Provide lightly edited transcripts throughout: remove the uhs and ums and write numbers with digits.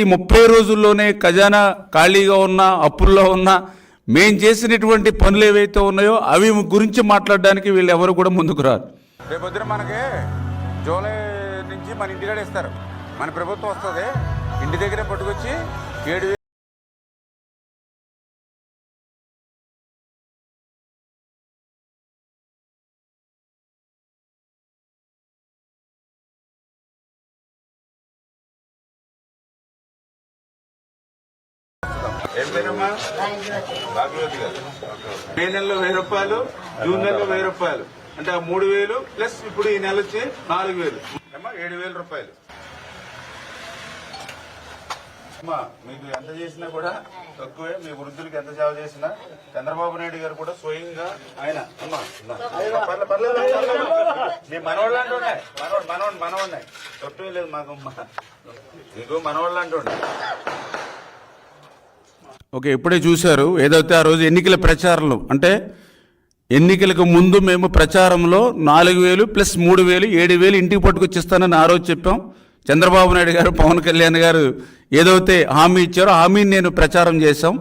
ఈ 30 రోజుల్లోనే ఖజానా ఖాళీగా ఉన్నా అప్పుల్లో ఉన్నా మేము చేసినటువంటి పనులు ఏవైతే ఉన్నాయో అవి గురించి మాట్లాడడానికి వీళ్ళు ఎవరు కూడా ముందుకు రారు. రేపొద్దున మనకి జూలై నుంచి మన ఇంటికాడ ఇస్తారు, మన ప్రభుత్వం వస్తుంది, ఇంటి దగ్గరే పట్టుకొచ్చి 7,000 ఏం పేరమ్మా? భాగ్యవతి గారు. మే నెలలో 1000 రూపాయలు, జూన్ నెలలో 1000 రూపాయలు, అంటే 3,000 ప్లస్ ఇప్పుడు ఈ నెల వచ్చి 4,000 అమ్మా, 7,000 రూపాయలు. అమ్మా మీకు ఎంత చేసినా కూడా తక్కువే. మీ వృద్ధులకి ఎంత సేవ చేసినా చంద్రబాబు నాయుడు గారు కూడా స్వయంగా ఆయన అమ్మా మీ మనవాళ్ళు అంటున్నాయి, మనవాడినాయి తప్పే లేదు మాకు, మీకు మనవాళ్ళు అంటుండే. ఓకే, ఇప్పుడే చూశారు ఏదైతే ఆ రోజు ఎన్నికల ప్రచారంలో, అంటే ఎన్నికలకు ముందు మేము ప్రచారంలో 4,000 ప్లస్ 3,000 7,000 ఇంటికి పట్టుకొచ్చిస్తానని ఆ రోజు చెప్పాం. చంద్రబాబు నాయుడు గారు, పవన్ కళ్యాణ్ గారు ఏదైతే హామీ ఇచ్చారో హామీని నేను ప్రచారం చేశాం.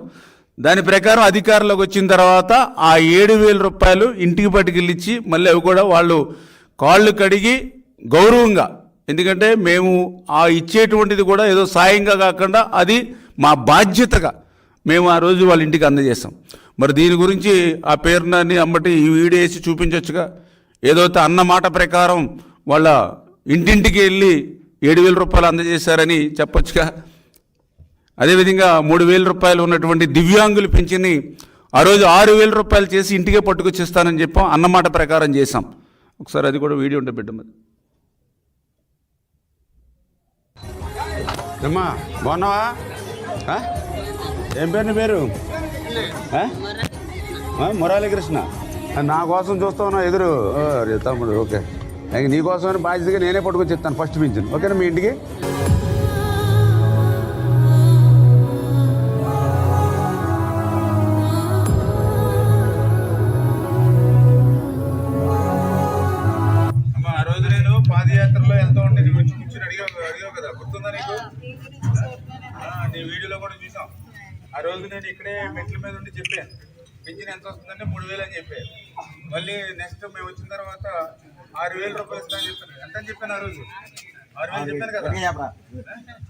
దాని ప్రకారం అధికారంలోకి వచ్చిన తర్వాత ఆ 7,000 రూపాయలు ఇంటికి పట్టుకెళ్ళిచ్చి మళ్ళీ అవి కూడా వాళ్ళు కాళ్ళు కడిగి గౌరవంగా, ఎందుకంటే మేము ఆ ఇచ్చేటువంటిది కూడా ఏదో సాయంగా కాకుండా అది మా బాధ్యతగా మేము ఆ రోజు వాళ్ళ ఇంటికి అందజేస్తాం. మరి దీని గురించి ఆ పేరుని అమ్మటి ఈ వీడియో వేసి చూపించవచ్చుగా. ఏదైతే అన్న మాట ప్రకారం వాళ్ళ ఇంటింటికి వెళ్ళి 7,000 రూపాయలు అందజేశారని చెప్పొచ్చుగా. అదేవిధంగా 3,000 రూపాయలు ఉన్నటువంటి దివ్యాంగులు పింఛన్ని ఆ రోజు 6,000 రూపాయలు చేసి ఇంటికే పట్టుకొచ్చిస్తానని చెప్పాం, అన్నమాట ప్రకారం చేశాం. ఒకసారి అది కూడా వీడియో ఉంటే పెట్టమ్మా. అమ్మా బాగున్నావా? ఏం పేరు నీ పేరు? మురళీకృష్ణ. నా కోసం చూస్తా ఉన్నావు ఎదురు తమ్ముడు. ఓకే, నీ కోసమని బాధ్యతగా నేనే పట్టుకొచ్చి ఇస్తాను ఫస్ట్ పింఛన్. ఓకేనా మీ ఇంటికి? అమ్మా ఆ రోజు నేను పాదయాత్రలో వెళ్తా ఉంటే నీకు వచ్చి కూర్చొని అడిగావు కదా, గుర్తుందా నీకు? నీ వీడియోలో కూడా చూసాం. ఆ రోజు నేను ఇక్కడే మెట్ల మీద ఉండి చెప్పాను పింఛన్ ఎంత వస్తుందంటే 3,000 అని చెప్పాను. మళ్ళీ నెక్స్ట్ మేము వచ్చిన తర్వాత 6,000 రూపాయలు ఇస్తానని చెప్పాను. ఎంత అని చెప్పాను ఆ రోజు? 6,000 చెప్పాను కదా.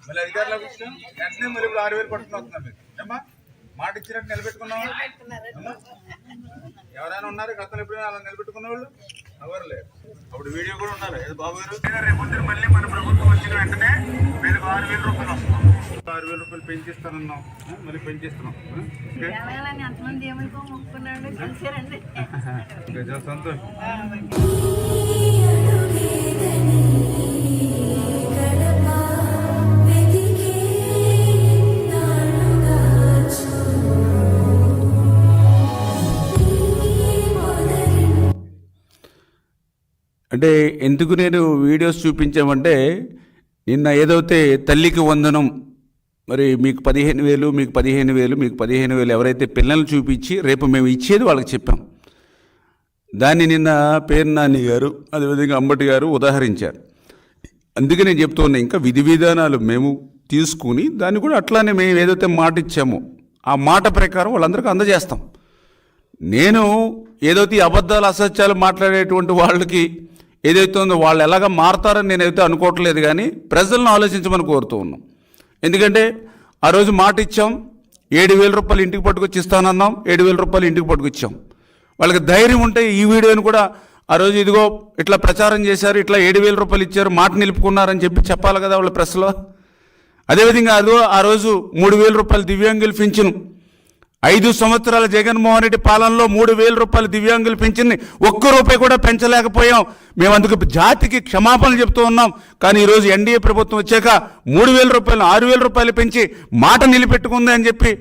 మళ్ళీ అధికారులకు వచ్చిన వెంటనే మళ్ళీ ఇప్పుడు 6,000 పట్టుకుని వస్తున్నాం. మీకు ఏమ్మా మాట ఇచ్చినట్టు నిలబెట్టుకున్నావా? ఎవరైనా ఉన్నారు గతంలో ఎప్పుడైనా అలా నిలబెట్టుకున్న వాళ్ళు? ఎవరు లేదు. అప్పుడు వీడియో కూడా ఉండాలి. బాబు గారు రేపు మళ్ళీ మన ప్రభుత్వం వచ్చిన వెంటనే మీరు 6,000 రూపాయలు వస్తున్నాం. 6,000 రూపాయలు పెంచిస్తానన్నాం, మళ్ళీ పెంచిస్తున్నాం. సంతోషం. అంటే ఎందుకు నేను వీడియోస్ చూపించామంటే, నిన్న ఏదైతే తల్లికి వందనం, మరి మీకు 15,000 మీకు 15,000 మీకు 15,000 ఎవరైతే పిల్లలు చూపించి రేపు మేము ఇచ్చేది వాళ్ళకి చెప్పాం. దాన్ని నిన్న పేర్నాని గారు అదేవిధంగా అంబటి గారు ఉదాహరించారు. అందుకే నేను చెప్తూ ఉన్నా, ఇంకా విధి విధానాలు మేము తీసుకుని దాన్ని కూడా అట్లానే మేము ఏదైతే మాట ఇచ్చామో ఆ మాట ప్రకారం వాళ్ళందరికీ అందజేస్తాం. నేను ఏదైతే అబద్ధాలు అసత్యాలు మాట్లాడేటువంటి వాళ్ళకి ఏదైతే ఉందో వాళ్ళు ఎలాగ మారుతారని నేనైతే అనుకోవట్లేదు, కానీ ప్రజలను ఆలోచించమని కోరుతూ ఉన్నాం. ఎందుకంటే ఆ రోజు మాట ఇచ్చాం, 7,000 రూపాయలు ఇంటికి పట్టుకొచ్చి ఇస్తానన్నాం, 7,000 రూపాయలు ఇంటికి పట్టుకొచ్చాం. వాళ్ళకి ధైర్యం ఉంటే ఈ వీడియోని కూడా ఆ రోజు ఇదిగో ఇట్లా ప్రచారం చేశారు, ఇట్లా 7,000 రూపాయలు ఇచ్చారు, మాట నిలుపుకున్నారని చెప్పి చెప్పాలి కదా వాళ్ళ ప్రెస్లో. అదేవిధంగా అదో ఆ రోజు 3,000 రూపాయలు దివ్యాంగులు పింఛను, 5 సంవత్సరాల జగన్మోహన్ రెడ్డి పాలనలో 3,000 రూపాయలు దివ్యాంగులు పింఛన్ని ఒక్క రూపాయి కూడా పెంచలేకపోయాం. మేము అందుకు జాతికి క్షమాపణలు చెప్తూ ఉన్నాం. కానీ ఈరోజు ఎన్డీఏ ప్రభుత్వం వచ్చాక 3,000 రూపాయలు 6,000 రూపాయలు పెంచి మాట నిలబెట్టుకుంది అని చెప్పి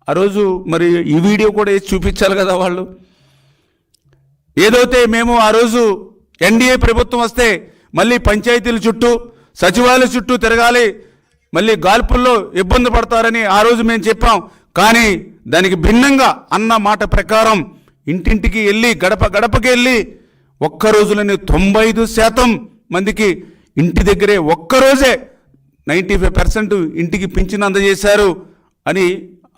ఆ రోజు మరి ఈ వీడియో కూడా వేసి చూపించాలి కదా వాళ్ళు. ఏదైతే మేము ఆ రోజు ఎన్డీఏ ప్రభుత్వం వస్తే మళ్ళీ పంచాయతీల చుట్టూ సచివాలయ చుట్టూ తిరగాలి, మళ్ళీ గాల్పుల్లో ఇబ్బంది పడతారని ఆ రోజు మేము చెప్పాం. కానీ దానికి భిన్నంగా అన్న మాట ప్రకారం ఇంటింటికి వెళ్ళి గడప గడపకి వెళ్ళి ఒక్క రోజులని 95% మందికి ఇంటి దగ్గరే ఒక్కరోజే 95% ఇంటికి పింఛన్ అందజేశారు అని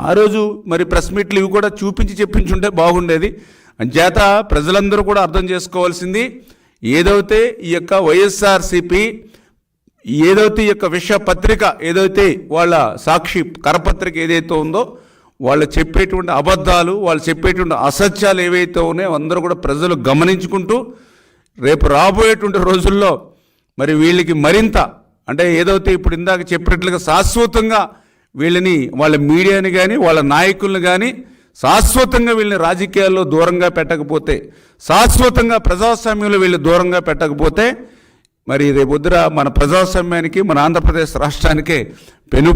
ఆ రోజు మరి ప్రెస్ మీట్లు ఇవి కూడా చూపించి చెప్పించుంటే బాగుండేది. అంచేత ప్రజలందరూ కూడా అర్థం చేసుకోవాల్సింది, ఏదైతే ఈ యొక్క వైఎస్ఆర్సీపీ ఏదైతే ఈ యొక్క విష పత్రిక ఏదైతే వాళ్ళ సాక్షి కరపత్రిక ఏదైతే ఉందో వాళ్ళు చెప్పేటువంటి అబద్ధాలు, వాళ్ళు చెప్పేటువంటి అసత్యాలు ఏవైతే ఉన్నాయో అందరూ కూడా ప్రజలు గమనించుకుంటూ రేపు రాబోయేటువంటి రోజుల్లో మరి వీళ్ళకి మరింత అంటే ఏదైతే ఇప్పుడు ఇందాక చెప్పినట్లుగా శాశ్వతంగా వీళ్ళని వాళ్ళ మీడియాని కానీ వాళ్ళ నాయకులను కానీ శాశ్వతంగా వీళ్ళని రాజకీయాల్లో దూరంగా పెట్టకపోతే, శాశ్వతంగా ప్రజాస్వామ్యంలో వీళ్ళు దూరంగా పెట్టకపోతే మరి రేపొద్దున మన ప్రజాస్వామ్యానికి మన ఆంధ్రప్రదేశ్ రాష్ట్రానికే పెను